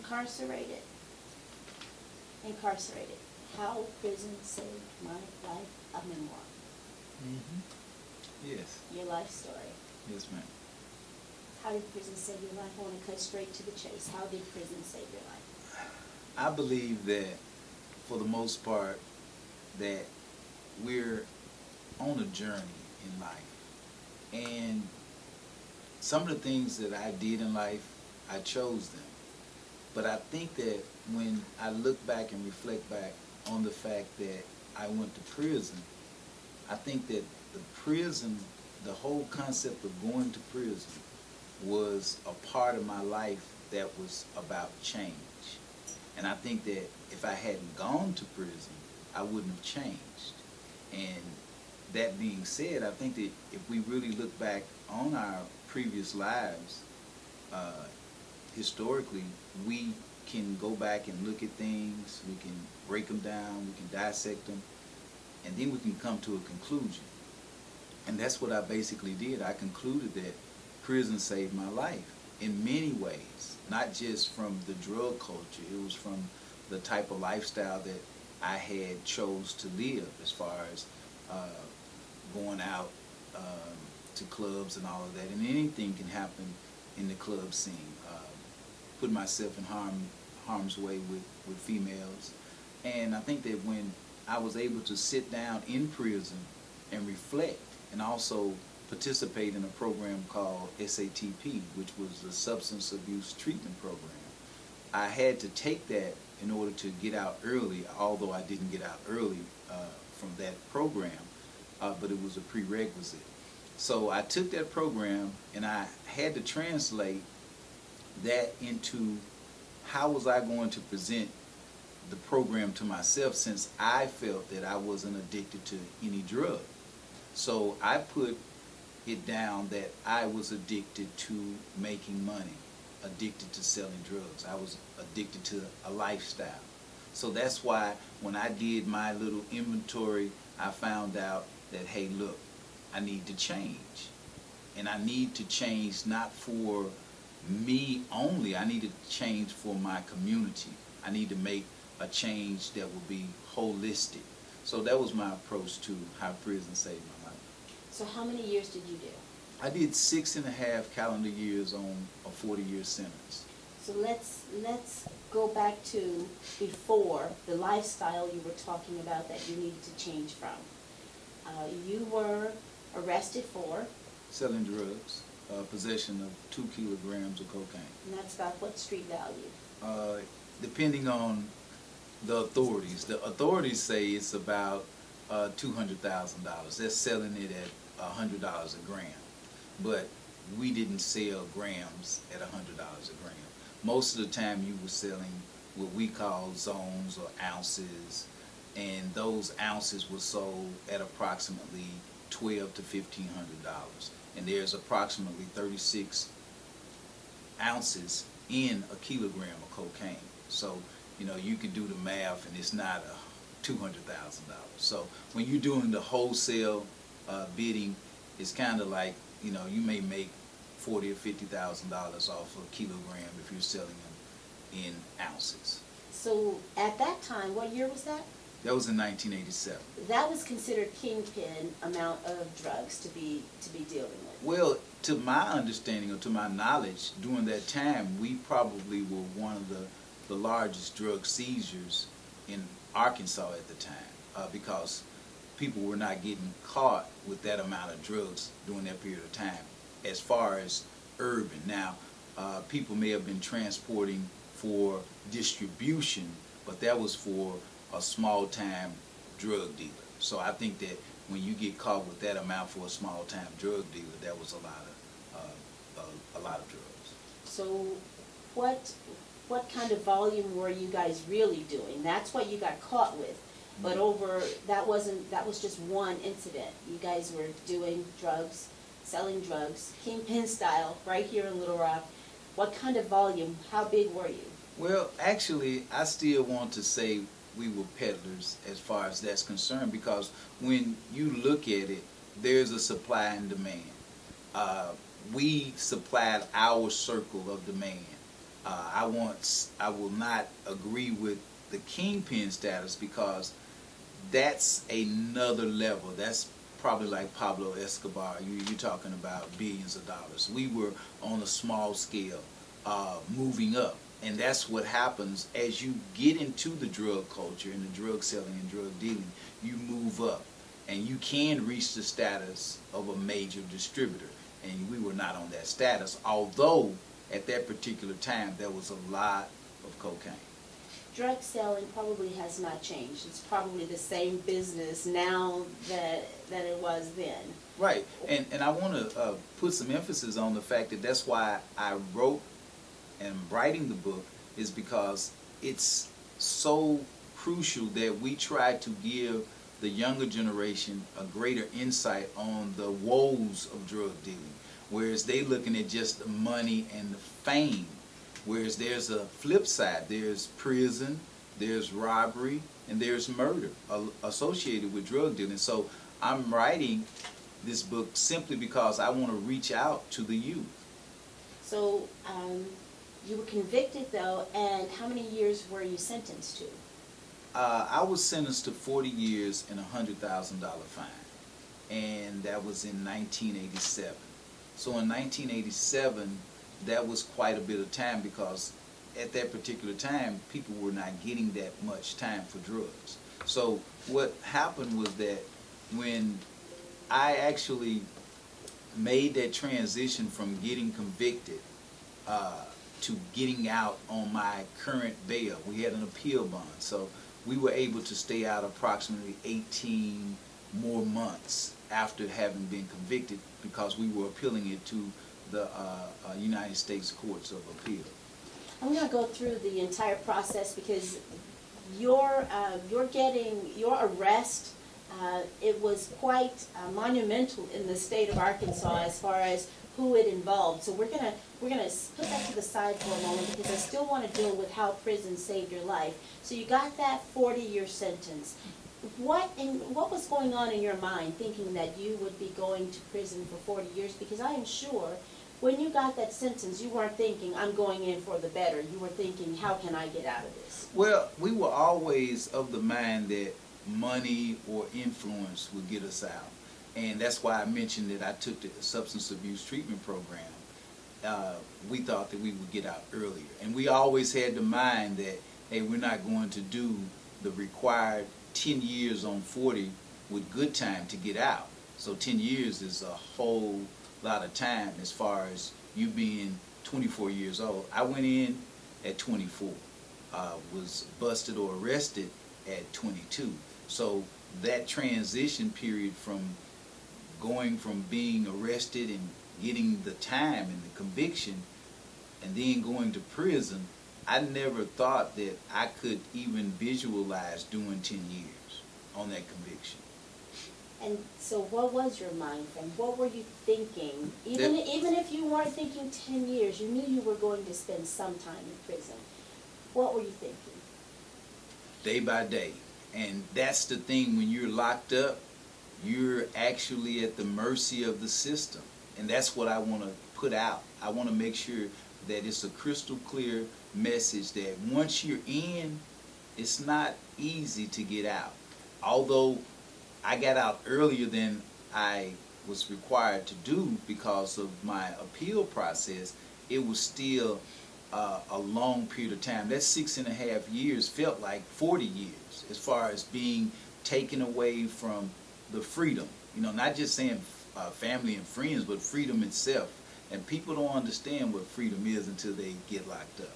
Incarcerated. Incarcerated. How prison saved my life, a memoir. Yes. Your life story. Yes, ma'am. How did prison save your life? I want to cut straight to the chase. How did prison save your life? I believe that, for the most part, that we're on a journey in life. And some of the things that I did in life, I chose them. But I think that when I look back and reflect back on the fact that I went to prison, I think that the prison, the whole concept of going to prison was a part of my life that was about change. And I think that if I hadn't gone to prison, I wouldn't have changed. And that being said, I think that if we really look back on our previous lives, historically, we can go back and look at things, we can break them down, we can dissect them, and then we can come to a conclusion. And that's what I basically did. I concluded that prison saved my life in many ways, not just from the drug culture. It was from the type of lifestyle that I had chose to live, as far as going out to clubs and all of that. And anything can happen in the club scene. Put myself in harm's way with females. And I think that when I was able to sit down in prison and reflect, and also participate in a program called SATP, which was the Substance Abuse Treatment Program, I had to take that in order to get out early, although I didn't get out early from that program, but it was a prerequisite. So I took that program and I had to translate that into how was I going to present the program to myself, since I felt that I wasn't addicted to any drug. So I put it down that I was addicted to making money, addicted to selling drugs. I was addicted to a lifestyle. So that's why when I did my little inventory, I found out that, hey, look, I need to change. And I need to change not for me only. I need to change for my community. I need to make a change that will be holistic. So that was my approach to how prison saved my life. So how many years did you do? I did 6.5 calendar years on a 40-year sentence. So let's go back to before, the lifestyle you were talking about that you needed to change from. You were arrested for? Selling drugs, possession of 2 kilograms of cocaine. And that's about what street value? Depending on the authorities. The authorities say it's about $200,000. They're selling it at $100 a gram. But we didn't sell grams at $100 a gram. Most of the time you were selling what we call zones or ounces, and those ounces were sold at approximately $1,200 to $1,500. And there's approximately 36 ounces in a kilogram of cocaine. So, you know, you can do the math, and it's not $200,000. So when you're doing the wholesale bidding, it's kind of like, you know, you may make $40,000 or $50,000 off a kilogram if you're selling them in ounces. So at that time, what year was that? That was in 1987. That was considered kingpin amount of drugs to be dealing with. Well, to my understanding or to my knowledge, during that time, we probably were one of the largest drug seizures in Arkansas at the time, because people were not getting caught with that amount of drugs during that period of time. As far as urban, now people may have been transporting for distribution, but that was for a small-time drug dealer. So I think that when you get caught with that amount for a small-time drug dealer, that was a lot of drugs. So what kind of volume were you guys really doing? That's what you got caught with. But that was just one incident. You guys were doing drugs, selling drugs, kingpin style, right here in Little Rock. What kind of volume? How big were you? Well, actually, I still want to say we were peddlers as far as that's concerned, because when you look at it, there's a supply and demand. We supplied our circle of demand. I will not agree with the kingpin status, because that's another level. That's probably like Pablo Escobar. You're talking about billions of dollars. We were on a small scale, moving up. And that's what happens as you get into the drug culture and the drug selling and drug dealing. You move up, and you can reach the status of a major distributor. And we were not on that status, although at that particular time there was a lot of cocaine. Drug selling probably has not changed. It's probably the same business now that it was then. Right, and I want to put some emphasis on the fact that that's why I wrote and writing the book, is because it's so crucial that we try to give the younger generation a greater insight on the woes of drug dealing, whereas they looking at just the money and the fame, whereas there's a flip side. There's prison, there's robbery, and there's murder associated with drug dealing. So I'm writing this book simply because I want to reach out to the youth. So you were convicted, though, and how many years were you sentenced to? I was sentenced to 40 years and $100,000 fine, and that was in 1987. So in 1987, that was quite a bit of time, because at that particular time, people were not getting that much time for drugs. So what happened was that when I actually made that transition from getting convicted to getting out on my current bail, we had an appeal bond, so we were able to stay out approximately 18 more months after having been convicted, because we were appealing it to the United States Courts of Appeal. I'm going to go through the entire process, because your arrest, it was quite monumental in the state of Arkansas as far as who it involved. So we're gonna put that to the side for a moment, because I still want to deal with how prison saved your life. So you got that 40-year sentence. What was going on in your mind, thinking that you would be going to prison for 40 years? Because I am sure when you got that sentence, you weren't thinking, I'm going in for the better. You were thinking, how can I get out of this? Well, we were always of the mind that money or influence would get us out. And that's why I mentioned that I took the substance abuse treatment program. We thought that we would get out earlier. And we always had the mind that, hey, we're not going to do the required 10 years on 40 with good time to get out. So 10 years is a whole lot of time as far as you being 24 years old. I went in at 24, was busted or arrested at 22. So that transition period from going from being arrested and getting the time and the conviction and then going to prison, I never thought that I could even visualize doing 10 years on that conviction. And so what was your mind frame? What were you thinking? Even if you weren't thinking 10 years, you knew you were going to spend some time in prison. What were you thinking? Day by day. And that's the thing, when you're locked up, you're actually at the mercy of the system. And that's what I want to put out. I want to make sure that it's a crystal clear message that once you're in, it's not easy to get out. Although I got out earlier than I was required to do because of my appeal process, it was still a long period of time. That 6.5 years felt like 40 years as far as being taken away from the freedom. You know, not just saying family and friends, but freedom itself. And people don't understand what freedom is until they get locked up.